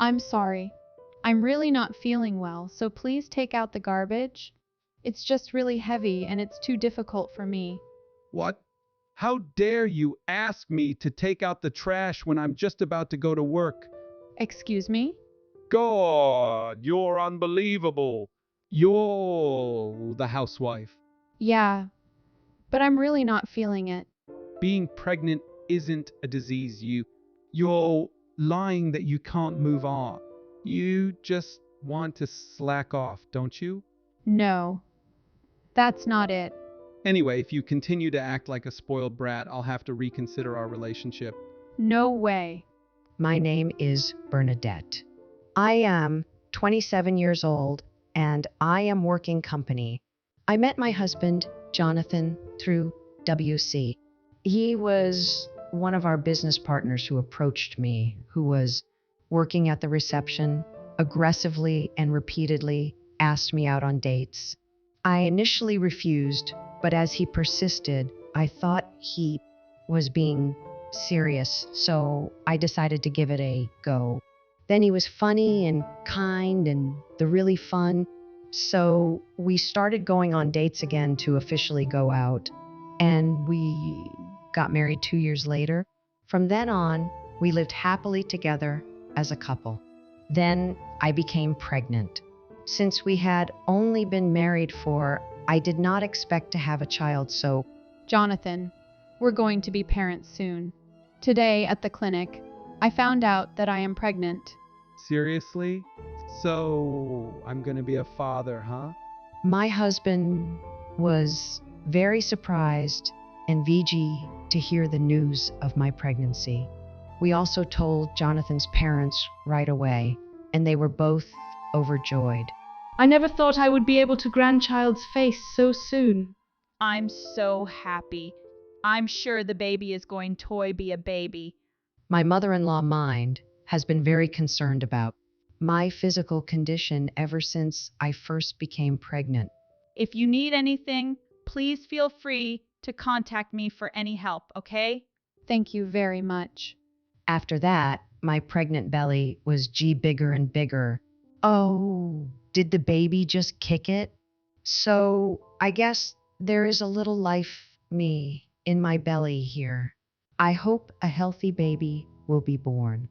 I'm sorry. I'm really not feeling well, so please take out the garbage. It's just really heavy and it's too difficult for me. What? How dare you ask me to take out the trash when I'm just about to go to work? Excuse me? God, you're unbelievable. You're the housewife. Yeah, but I'm really not feeling it. Being pregnant isn't a disease. You're lying that you can't move on. You just want to slack off, don't you? No, that's not it. Anyway, if you continue to act like a spoiled brat, I'll have to reconsider our relationship. No way. My name is Bernadette. I am 27 years old and I am working company. I met my husband, Jonathan, through WC. He was one of our business partners who approached me, who was working at the reception, aggressively and repeatedly asked me out on dates. I initially refused, but as he persisted, I thought he was being serious, so I decided to give it a go. Then he was funny and kind and the really fun, so we started going on dates again to officially go out, and we got married 2 years later. From then on, we lived happily together as a couple. Then I became pregnant. Since we had only been married I did not expect to have a child, so Jonathan, we're going to be parents soon. Today at the clinic, I found out that I am pregnant. Seriously? So, I'm gonna be a father, huh? my husband was very surprised and VG to hear the news of my pregnancy. We also told Jonathan's parents right away, and they were both overjoyed. I never thought I would be able to grandchild's face so soon. I'm so happy. I'm sure the baby is going to be a baby. My mother-in-law mind has been very concerned about my physical condition ever since I first became pregnant. If you need anything, please feel free to contact me for any help, okay? Thank you very much. After that, my pregnant belly was bigger and bigger. Oh, did the baby just kick it? So I guess there is a little life me in my belly here. I hope a healthy baby will be born.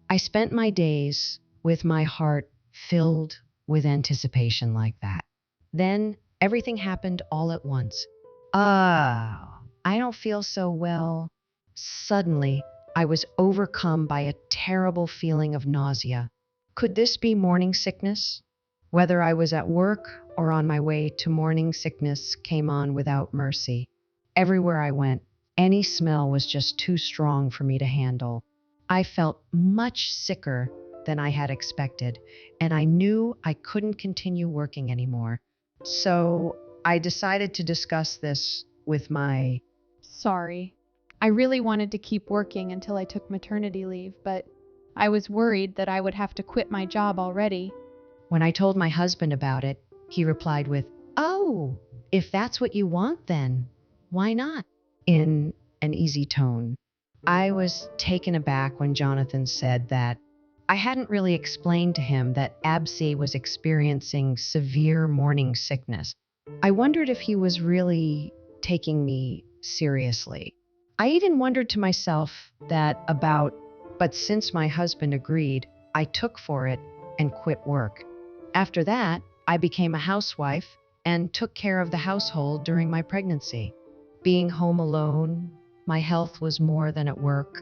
I spent my days with my heart filled with anticipation like that. Then everything happened all at once. I don't feel so well. Suddenly, I was overcome by a terrible feeling of nausea. Could this be morning sickness? Whether I was at work or on my way to morning sickness came on without mercy. Everywhere I went, any smell was just too strong for me to handle. I felt much sicker than I had expected, and I knew I couldn't continue working anymore. So I decided to discuss this with my... Sorry. I really wanted to keep working until I took maternity leave, but I was worried that I would have to quit my job already. When I told my husband about it, he replied with, "Oh, if that's what you want, then why not?" in an easy tone. I was taken aback when Jonathan said that I hadn't really explained to him that Absi was experiencing severe morning sickness. I wondered if he was really taking me seriously. I even wondered to myself but since my husband agreed, I took for it and quit work. After that, I became a housewife and took care of the household during my pregnancy. Being home alone, my health was more than at work.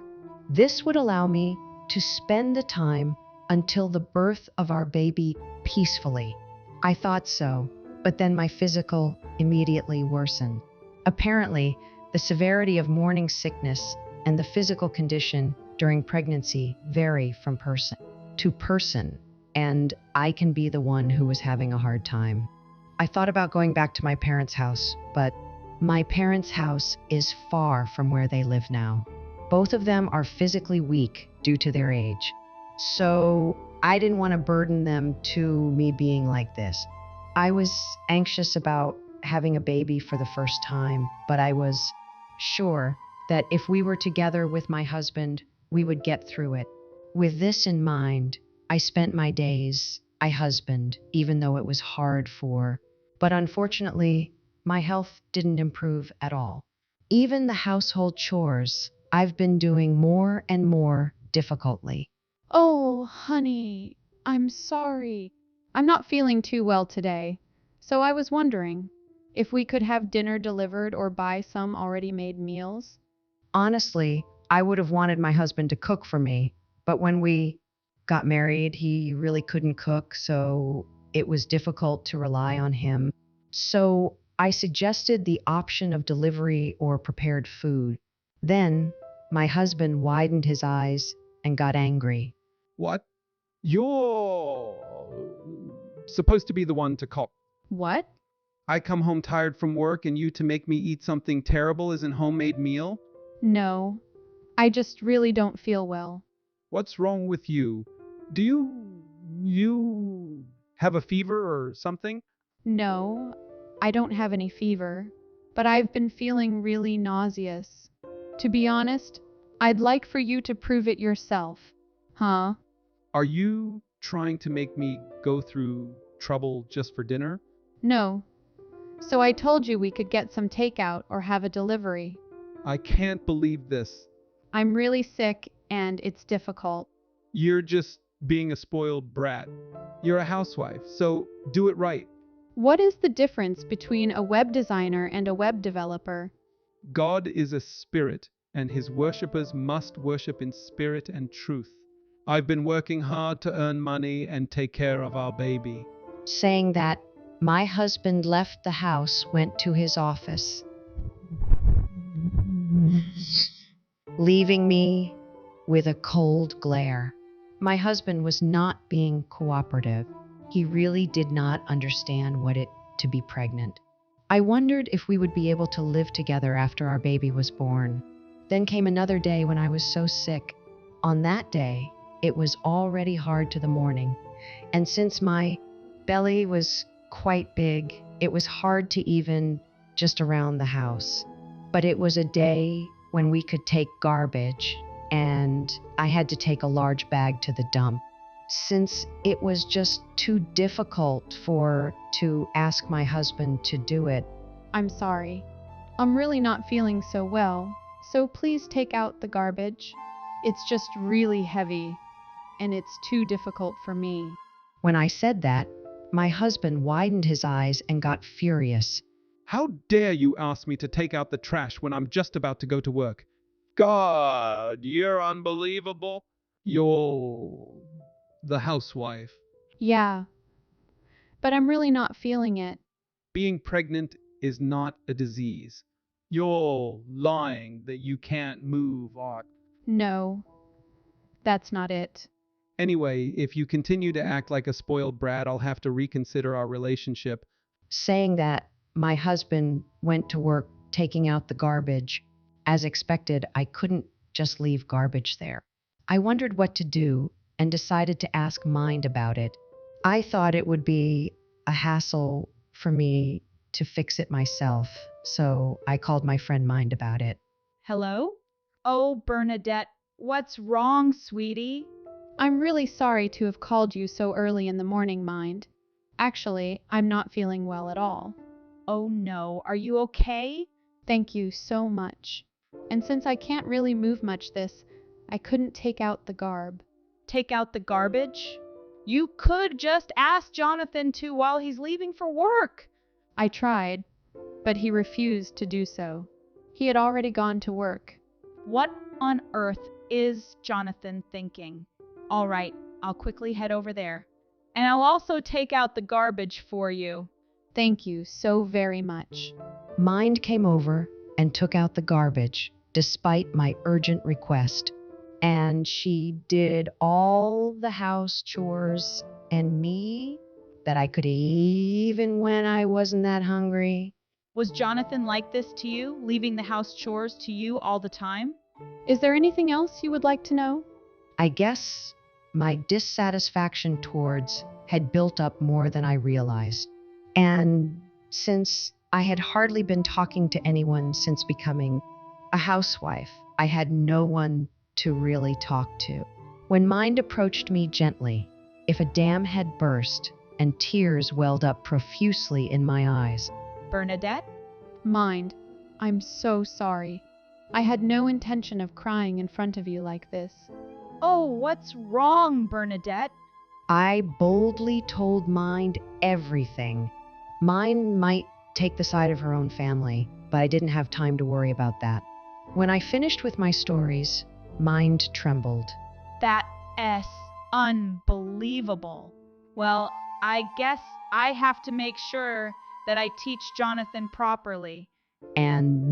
This would allow me to spend the time until the birth of our baby peacefully. I thought so, but then my physical immediately worsened. Apparently, the severity of morning sickness and the physical condition during pregnancy vary from person to person, and I can be the one who was having a hard time. I thought about going back to my parents' house, but my parents' house is far from where they live now. Both of them are physically weak due to their age, so I didn't want to burden them to me being like this. I was anxious about having a baby for the first time, but I was sure that if we were together with my husband, we would get through it. With this in mind, I spent my days, I husband, even though it was hard for, but unfortunately, my health didn't improve at all. Even the household chores, I've been doing more and more difficultly. Oh, honey, I'm sorry. I'm not feeling too well today, so I was wondering if we could have dinner delivered or buy some already made meals. Honestly, I would have wanted my husband to cook for me, but when we got married, he really couldn't cook, so it was difficult to rely on him. So I suggested the option of delivery or prepared food. Then my husband widened his eyes and got angry. What? You're supposed to be the one to cook. What? I come home tired from work and you to make me eat something terrible as an homemade meal? No, I just really don't feel well. What's wrong with you? Do you have a fever or something? No, I don't have any fever, but I've been feeling really nauseous. To be honest, I'd like for you to prove it yourself. Huh? Are you trying to make me go through trouble just for dinner? No. So I told you we could get some takeout or have a delivery. I can't believe this. I'm really sick and it's difficult. You're just being a spoiled brat. You're a housewife, so do it right. What is the difference between a web designer and a web developer? God is a spirit, and his worshippers must worship in spirit and truth. I've been working hard to earn money and take care of our baby. Saying that, my husband left the house, went to his office, leaving me with a cold glare. My husband was not being cooperative. He really did not understand what it to be pregnant. I wondered if we would be able to live together after our baby was born. Then came another day when I was so sick. On that day, it was already hard to the morning, and since my belly was quite big, it was hard to even just around the house. But it was a day when we could take garbage, and I had to take a large bag to the dump. Since it was just too difficult to ask my husband to do it, I'm sorry. I'm really not feeling so well, so please take out the garbage. It's just really heavy, and it's too difficult for me. when I said that, my husband widened his eyes and got furious. How dare you ask me to take out the trash when I'm just about to go to work? God, you're unbelievable. You're the housewife. Yeah, but I'm really not feeling it. Being pregnant is not a disease. You're lying that you can't move or... No, that's not it. Anyway, if you continue to act like a spoiled brat, I'll have to reconsider our relationship. Saying that, my husband went to work taking out the garbage. As expected, I couldn't just leave garbage there. I wondered what to do and decided to ask Mind about it. I thought it would be a hassle for me to fix it myself, so I called my friend Mind about it. Hello? Oh, Bernadette, what's wrong, sweetie? I'm really sorry to have called you so early in the morning, Mind. Actually, I'm not feeling well at all. Oh no, are you okay? Thank you so much. And since I can't really move much I couldn't take out the garb. Take out the garbage? You could just ask Jonathan to while he's leaving for work. I tried, but he refused to do so. He had already gone to work. What on earth is Jonathan thinking? All right, I'll quickly head over there. And I'll also take out the garbage for you. Thank you so very much. Mind came over and took out the garbage, despite my urgent request. And she did all the house chores and me that I could eat even when I wasn't that hungry. Was Jonathan like this to you, leaving the house chores to you all the time? Is there anything else you would like to know? I guess my dissatisfaction towards had built up more than I realized. And since I had hardly been talking to anyone since becoming a housewife, I had no one to really talk to. When Mind approached me gently, if a dam had burst, and tears welled up profusely in my eyes. Bernadette? Mind, I'm so sorry. I had no intention of crying in front of you like this. Oh, what's wrong, Bernadette? I boldly told Mind everything. Mind might take the side of her own family, but I didn't have time to worry about that. When I finished with my stories, Mind trembled. That's unbelievable. Well, I guess I have to make sure that I teach Jonathan properly. And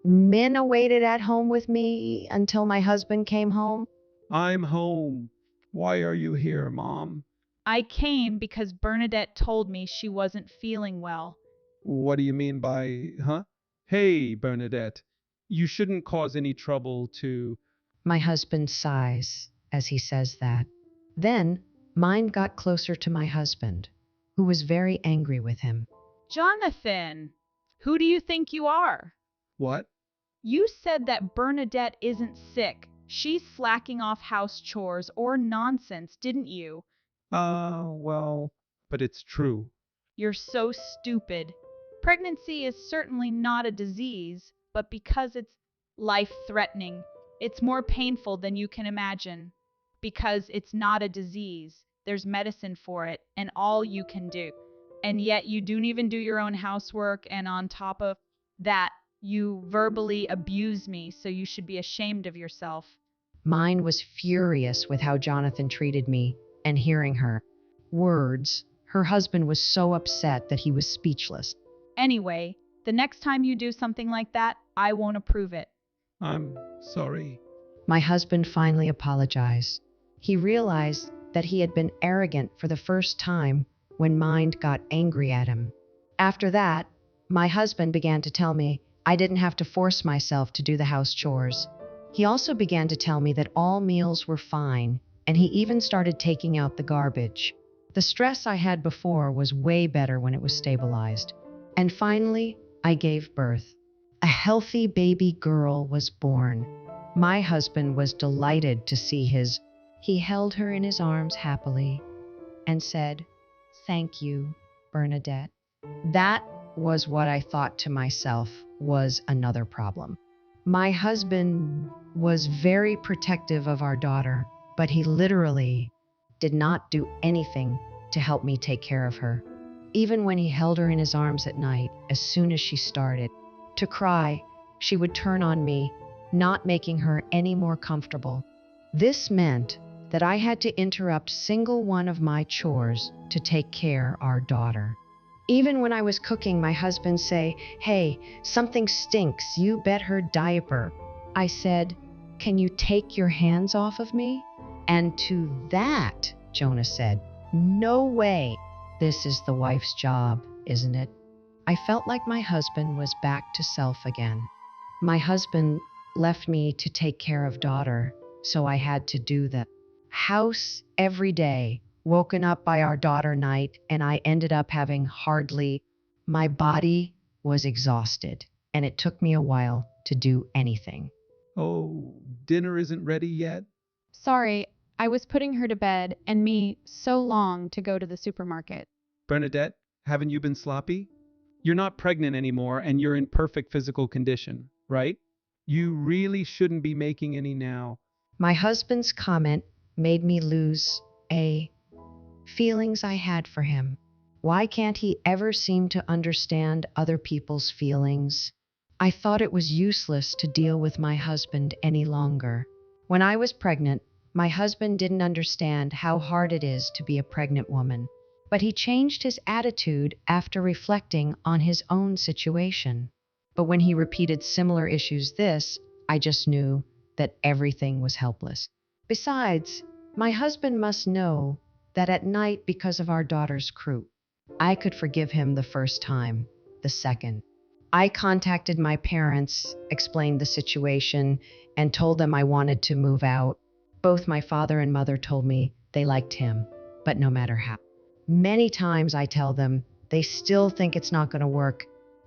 Minna waited at home with me until my husband came home. I'm home. Why are you here, Mom? I came because Bernadette told me she wasn't feeling well. What do you mean by, huh? Hey, Bernadette, you shouldn't cause any trouble to... My husband sighs as he says that. Then Mind got closer to my husband, who was very angry with him. Jonathan, who do you think you are? What? You said that Bernadette isn't sick. She's slacking off house chores or nonsense, didn't you? Well, but it's true. You're so stupid. Pregnancy is certainly not a disease, but because it's life-threatening, it's more painful than you can imagine. Because it's not a disease, there's medicine for it, and all you can do. And yet you don't even do your own housework, and on top of that, you verbally abuse me, so you should be ashamed of yourself. Mind was furious with how Jonathan treated me, and hearing her words, her husband was so upset that he was speechless. Anyway, the next time you do something like that, I won't approve it. I'm sorry. My husband finally apologized. He realized that he had been arrogant for the first time when Mind got angry at him. After that, my husband began to tell me I didn't have to force myself to do the house chores. He also began to tell me that all meals were fine, and he even started taking out the garbage. The stress I had before was way better when it was stabilized. And finally, I gave birth. A healthy baby girl was born. My husband was delighted to see his. He held her in his arms happily and said, "Thank you, Bernadette." That was what I thought to myself was another problem. My husband was very protective of our daughter, but he literally did not do anything to help me take care of her. Even when he held her in his arms at night, as soon as she started to cry, she would turn on me, not making her any more comfortable. This meant that I had to interrupt single one of my chores to take care of our daughter. Even when I was cooking, my husband say, "Hey, something stinks, you bet her diaper." I said, "Can you take your hands off of me?" And to that, Jonah said, "No way. This is the wife's job, isn't it?" I felt like my husband was back to self again. My husband left me to take care of daughter, so I had to do the house every day, woken up by our daughter night, and I ended up having hardly. My body was exhausted, and it took me a while to do anything. Oh, dinner isn't ready yet? Sorry, I was putting her to bed and me so long to go to the supermarket. Bernadette, haven't you been sloppy? You're not pregnant anymore and you're in perfect physical condition, right? You really shouldn't be making any now. My husband's comment made me lose a feelings I had for him. Why can't he ever seem to understand other people's feelings? I thought it was useless to deal with my husband any longer. When I was pregnant, my husband didn't understand how hard it is to be a pregnant woman, but he changed his attitude after reflecting on his own situation. But when he repeated similar issues I just knew that everything was helpless. Besides, my husband must know that at night, because of our daughter's croup, I could forgive him the first time, the second. I contacted my parents, explained the situation, and told them I wanted to move out. Both my father and mother told me they liked him, but no matter how. Many times I tell them they still think it's not going to work.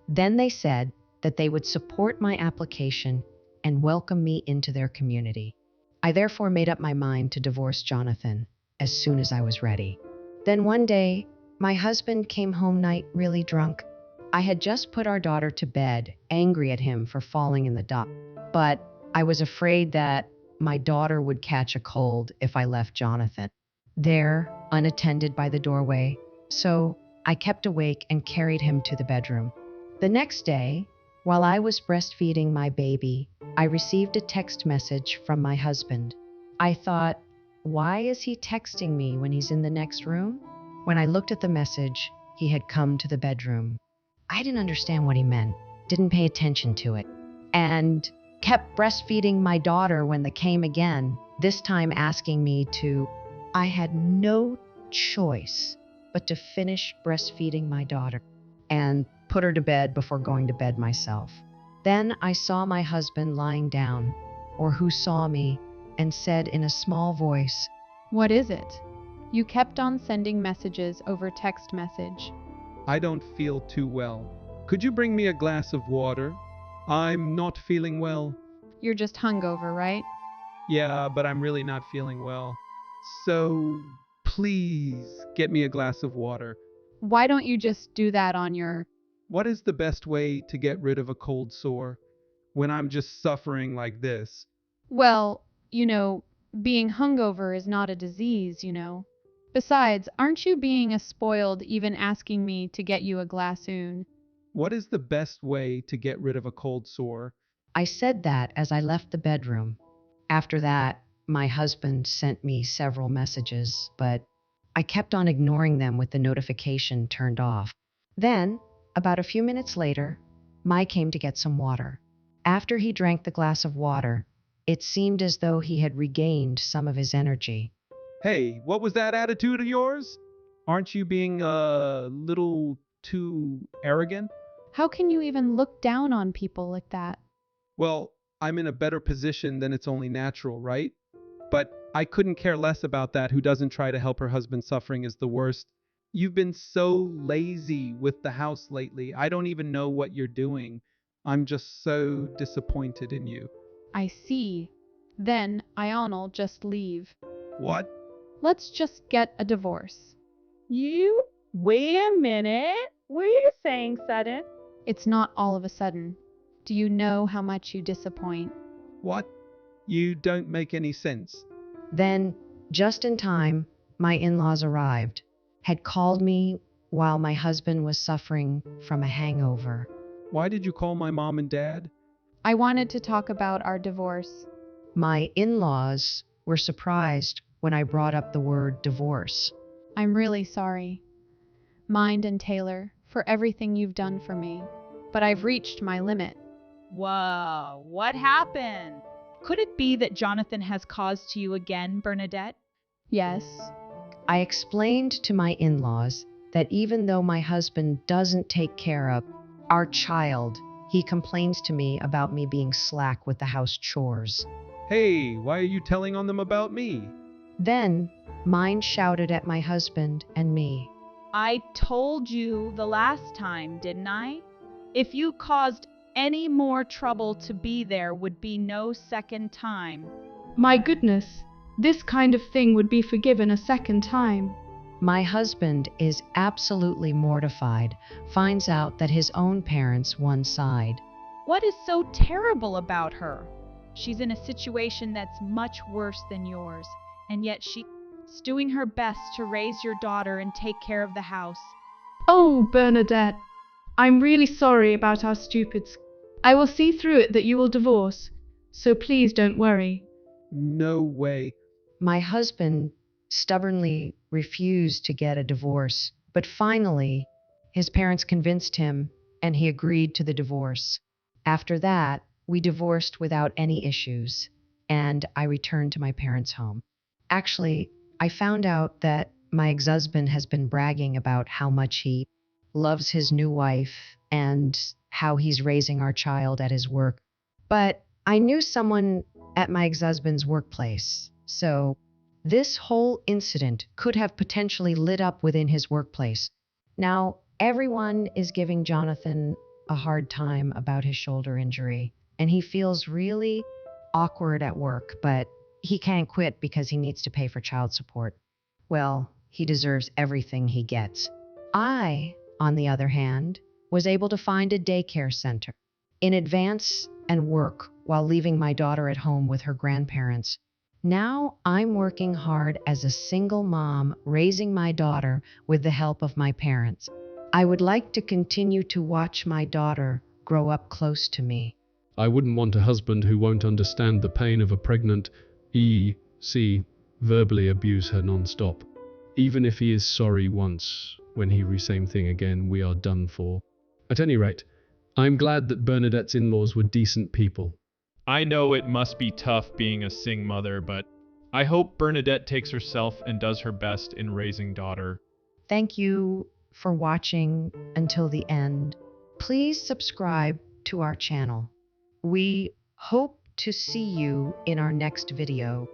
Then they said that they would support my application and welcome me into their community. I therefore made up my mind to divorce Jonathan as soon as I was ready. Then one day, my husband came home night really drunk. I had just put our daughter to bed, angry at him for falling in the dock. But I was afraid that my daughter would catch a cold if I left Jonathan there, unattended by the doorway. So I kept awake and carried him to the bedroom. The next day, while I was breastfeeding my baby, I received a text message from my husband. I thought, why is he texting me when he's in the next room? When I looked at the message, he had come to the bedroom. I didn't understand what he meant, didn't pay attention to it, and kept breastfeeding my daughter when they came again, this time asking me to. I had no choice but to finish breastfeeding my daughter and put her to bed before going to bed myself. Then I saw my husband lying down, or who saw me, and said in a small voice, What is it? You kept on sending messages over text message. I don't feel too well. Could you bring me a glass of water? I'm not feeling well. You're just hungover, right? Yeah, but I'm really not feeling well. So, please get me a glass of water. Why don't you just do that on your... What is the best way to get rid of a cold sore when I'm just suffering like this? Well, being hungover is not a disease. Besides, aren't you being a spoiled even asking me to get you a glassoon? What is the best way to get rid of a cold sore? I said that as I left the bedroom. After that, my husband sent me several messages, but I kept on ignoring them with the notification turned off. Then, about a few minutes later, Mai came to get some water. After he drank the glass of water, it seemed as though he had regained some of his energy. Hey, what was that attitude of yours? Aren't you being a little too arrogant? How can you even look down on people like that? Well, I'm in a better position than it's only natural, right? But I couldn't care less about that. Who doesn't try to help her husband suffering is the worst. You've been so lazy with the house lately. I don't even know what you're doing. I'm just so disappointed in you. I see. Then Ion'll just leave. What? Let's just get a divorce. You? Wait a minute. What are you saying, sudden? It's not all of a sudden. Do you know how much you disappoint? What? You don't make any sense. Then, just in time, my in-laws arrived, had called me while my husband was suffering from a hangover. Why did you call my mom and dad? I wanted to talk about our divorce. My in-laws were surprised when I brought up the word divorce. I'm really sorry, Mind and Taylor, for everything you've done for me. But I've reached my limit. Whoa, what happened? Could it be that Jonathan has caused to you again, Bernadette? Yes. I explained to my in-laws that even though my husband doesn't take care of our child, he complains to me about me being slack with the house chores. Hey, why are you telling on them about me? Then, Mine shouted at my husband and me. I told you the last time, didn't I? If you caused any more trouble to be there would be no second time. My goodness, this kind of thing would be forgiven a second time. My husband is absolutely mortified, finds out that his own parents won side. What is so terrible about her? She's in a situation that's much worse than yours, and yet she's doing her best to raise your daughter and take care of the house. Oh, Bernadette, I'm really sorry about our stupids. I will see through it that you will divorce, so please don't worry. No way. My husband stubbornly refused to get a divorce, but finally, his parents convinced him and he agreed to the divorce. After that, we divorced without any issues, and I returned to my parents' home. Actually, I found out that my ex-husband has been bragging about how much he loves his new wife and how he's raising our child at his work. But I knew someone at my ex-husband's workplace, so this whole incident could have potentially lit up within his workplace. Now, everyone is giving Jonathan a hard time about his shoulder injury, and he feels really awkward at work, but he can't quit because he needs to pay for child support. well, he deserves everything he gets. I, on the other hand, was able to find a daycare center in advance and work while leaving my daughter at home with her grandparents. Now I'm working hard as a single mom, raising my daughter with the help of my parents. I would like to continue to watch my daughter grow up close to me. I wouldn't want a husband who won't understand the pain of a pregnant E.C. verbally abuse her non-stop. Even if he is sorry once, when he same thing again, we are done for. At any rate, I'm glad that Bernadette's in-laws were decent people. I know it must be tough being a sing mother, but I hope Bernadette takes herself and does her best in raising daughter. Thank you for watching until the end. Please subscribe to our channel. We hope to see you in our next video.